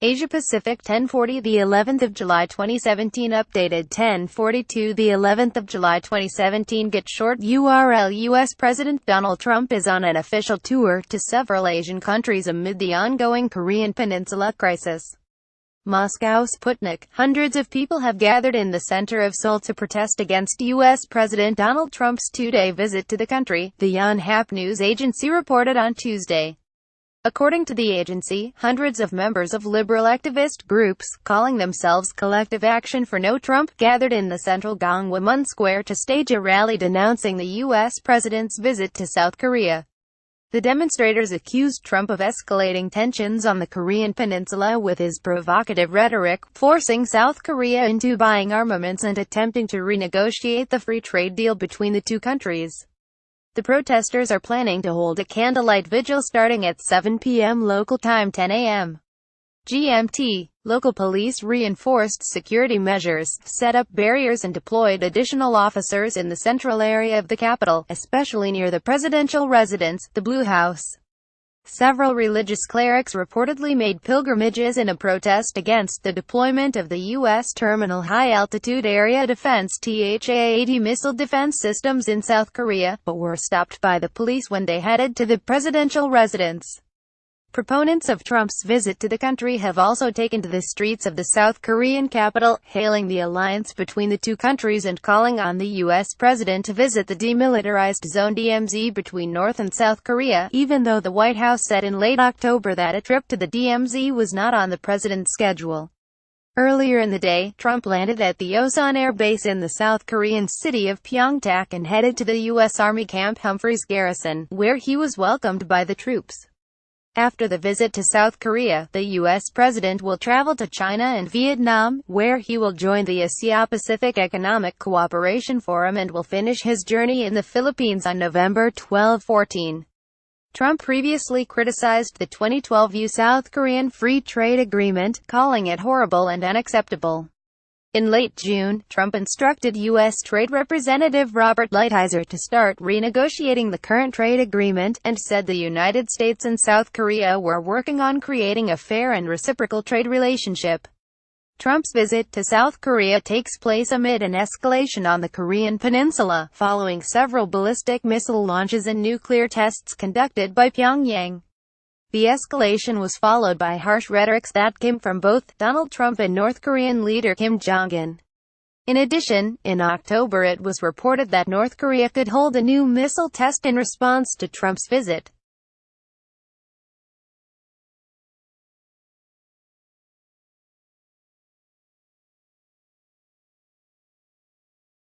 Asia Pacific 10:40 the 11th of July 2017 updated 10:42 the 11th of July 2017 get short URL US President Donald Trump is on an official tour to several Asian countries amid the ongoing Korean Peninsula crisis. Moscow Sputnik. Hundreds of people have gathered in the center of Seoul to protest against U.S. President Donald Trump's two-day visit to the country, the Yonhap news agency reported on Tuesday. According to the agency, hundreds of members of liberal activist groups, calling themselves Collective Action for No Trump, gathered in the central Gangwon Square to stage a rally denouncing the U.S. president's visit to South Korea. The demonstrators accused Trump of escalating tensions on the Korean Peninsula with his provocative rhetoric, forcing South Korea into buying armaments and attempting to renegotiate the free trade deal between the two countries. The protesters are planning to hold a candlelight vigil starting at 7 p.m. local time 10 a.m. GMT. Local police reinforced security measures, set up barriers and deployed additional officers in the central area of the capital, especially near the presidential residence, the Blue House. Several religious clerics reportedly made pilgrimages in a protest against the deployment of the U.S. Terminal High-Altitude Area Defense THAAD missile defense systems in South Korea, but were stopped by the police when they headed to the presidential residence. Proponents of Trump's visit to the country have also taken to the streets of the South Korean capital, hailing the alliance between the two countries and calling on the U.S. president to visit the demilitarized zone DMZ between North and South Korea, even though the White House said in late October that a trip to the DMZ was not on the president's schedule. Earlier in the day, Trump landed at the Osan Air Base in the South Korean city of Pyeongtaek and headed to the U.S. Army Camp Humphreys Garrison, where he was welcomed by the troops. After the visit to South Korea, the U.S. president will travel to China and Vietnam, where he will join the Asia-Pacific Economic Cooperation Forum and will finish his journey in the Philippines on November 12-14. Trump previously criticized the 2012 U.S.-South Korean Free Trade Agreement, calling it horrible and unacceptable. In late June, Trump instructed U.S. Trade Representative Robert Lighthizer to start renegotiating the current trade agreement, and said the United States and South Korea were working on creating a fair and reciprocal trade relationship. Trump's visit to South Korea takes place amid an escalation on the Korean Peninsula, following several ballistic missile launches and nuclear tests conducted by Pyongyang. The escalation was followed by harsh rhetoric that came from both Donald Trump and North Korean leader Kim Jong-un. In addition, in October it was reported that North Korea could hold a new missile test in response to Trump's visit.